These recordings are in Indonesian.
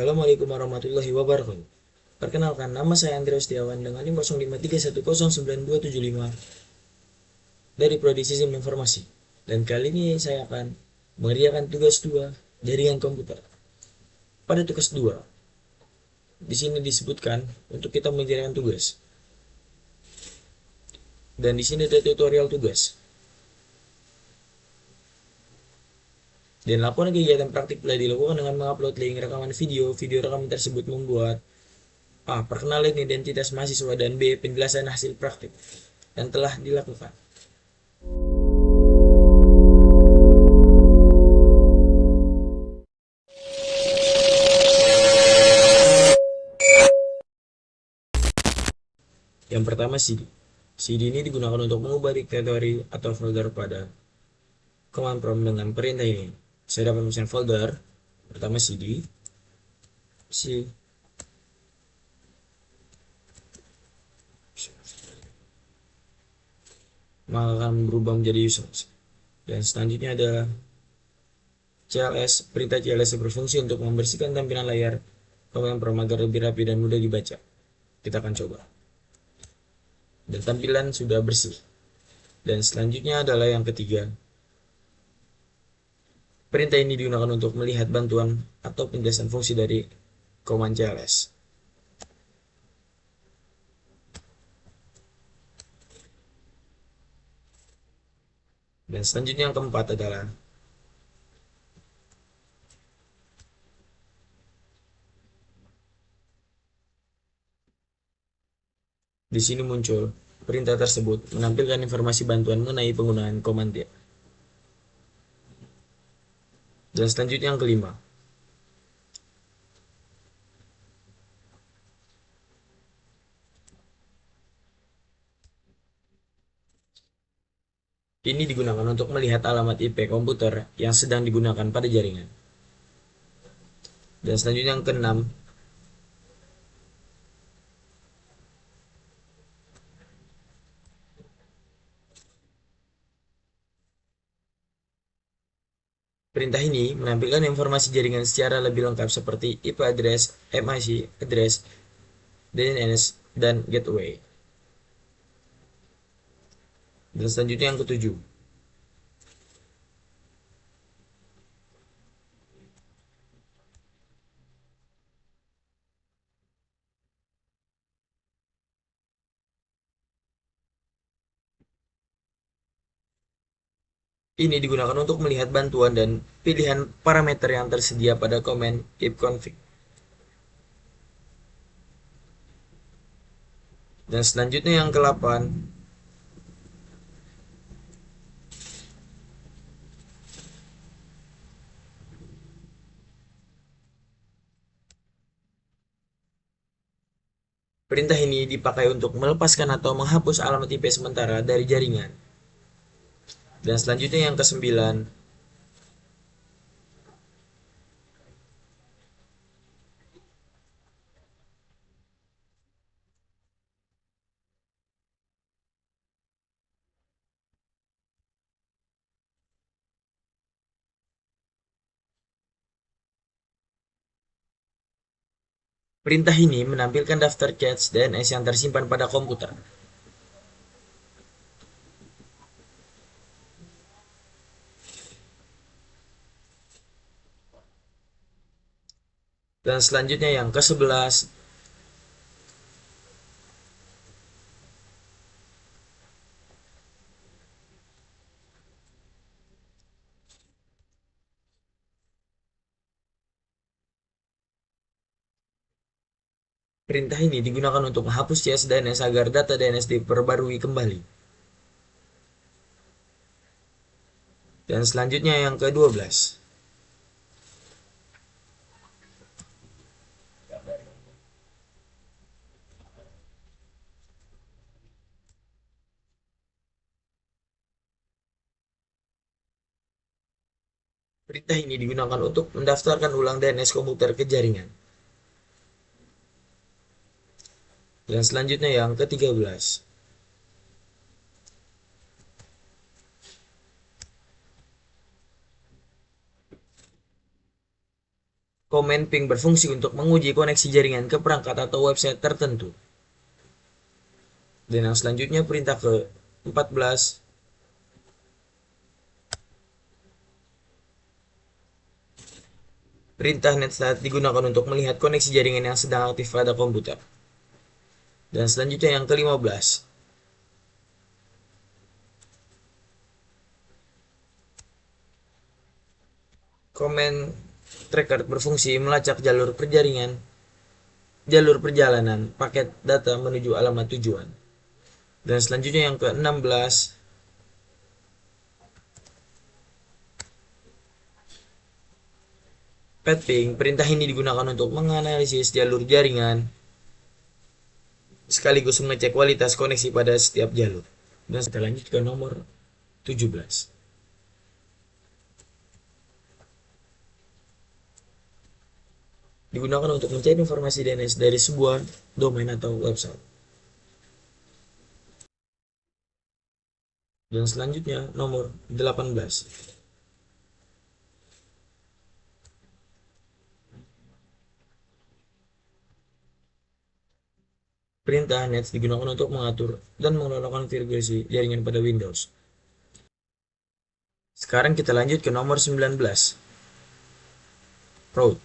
Assalamualaikum warahmatullahi wabarakatuh. Perkenalkan, nama saya Andrea Setiawan dengan NIM 0531092275 dari Prodi Sistem Informasi. Dan kali ini saya akan mengerjakan tugas 2 jaringan komputer. Pada tugas 2, di sini disebutkan untuk kita mengerjakan tugas. Dan di sini ada tutorial tugas. Dan laporan kegiatan praktik telah dilakukan dengan mengupload link rekaman video. Video rekaman tersebut membuat A. Perkenalan identitas mahasiswa, dan B. Penjelasan hasil praktik yang telah dilakukan. Yang pertama CD. CD ini digunakan untuk mengubah direktori atau folder pada command prompt dengan perintah ini. Saya dapat memesan folder pertama CD, C, maka akan berubah menjadi user. Dan selanjutnya ada CLS. Perintah CLS berfungsi untuk membersihkan tampilan layar command prompt agar lebih rapi dan mudah dibaca. Kita akan coba. Dan tampilan sudah bersih. Dan selanjutnya adalah yang ketiga. Perintah ini digunakan untuk melihat bantuan atau penjelasan fungsi dari command CLS. Dan selanjutnya yang keempat adalah di sini muncul perintah tersebut menampilkan informasi bantuan mengenai penggunaan command. Dan selanjutnya yang kelima. Ini digunakan untuk melihat alamat IP komputer yang sedang digunakan pada jaringan. Dan selanjutnya yang keenam. Perintah ini menampilkan informasi jaringan secara lebih lengkap seperti IP address, MIC address, DNS, dan gateway. Dan selanjutnya yang ketujuh. Ini digunakan untuk melihat bantuan dan pilihan parameter yang tersedia pada command ipconfig. Dan selanjutnya yang ke-8. Perintah ini dipakai untuk melepaskan atau menghapus alamat IP sementara dari jaringan. Dan selanjutnya yang ke-9. Perintah ini menampilkan daftar cache DNS yang tersimpan pada komputer. Dan selanjutnya yang ke-11. Perintah ini digunakan untuk menghapus cache DNS agar data DNS diperbarui kembali. Dan selanjutnya yang ke-12. Perintah ini digunakan untuk mendaftarkan ulang DNS komputer ke jaringan. Dan selanjutnya yang ke-13. Komen ping berfungsi untuk menguji koneksi jaringan ke perangkat atau website tertentu. Dan yang selanjutnya perintah ke 14. Perintah netstart digunakan untuk melihat koneksi jaringan yang sedang aktif pada komputer. Dan selanjutnya yang ke-15. Komen tracker berfungsi melacak jalur perjalanan paket data menuju alamat tujuan. Dan selanjutnya yang ke-16. Pathing, perintah ini digunakan untuk menganalisis jalur jaringan sekaligus mengecek kualitas koneksi pada setiap jalur. Dan kita lanjut ke nomor 17. Digunakan untuk mencari informasi DNS dari sebuah domain atau website. Dan selanjutnya nomor 18. Perintah nets digunakan untuk mengatur dan mengelola konfigurasi jaringan pada Windows. Sekarang kita lanjut ke nomor 19. Route.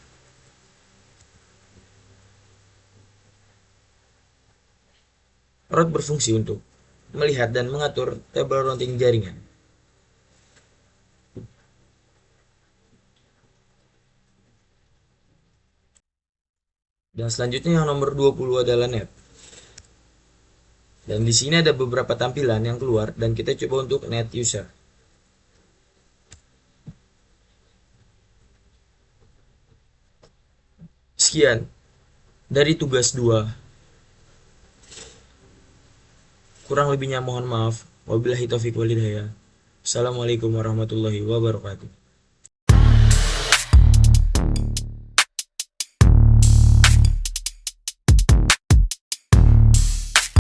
Route berfungsi untuk melihat dan mengatur tabel routing jaringan. Dan selanjutnya yang nomor 20 adalah net. Dan di sini ada beberapa tampilan yang keluar dan kita coba untuk net user. Sekian dari tugas 2. Kurang lebihnya mohon maaf. Wabillahi taufiq walhidayah. Assalamualaikum warahmatullahi wabarakatuh.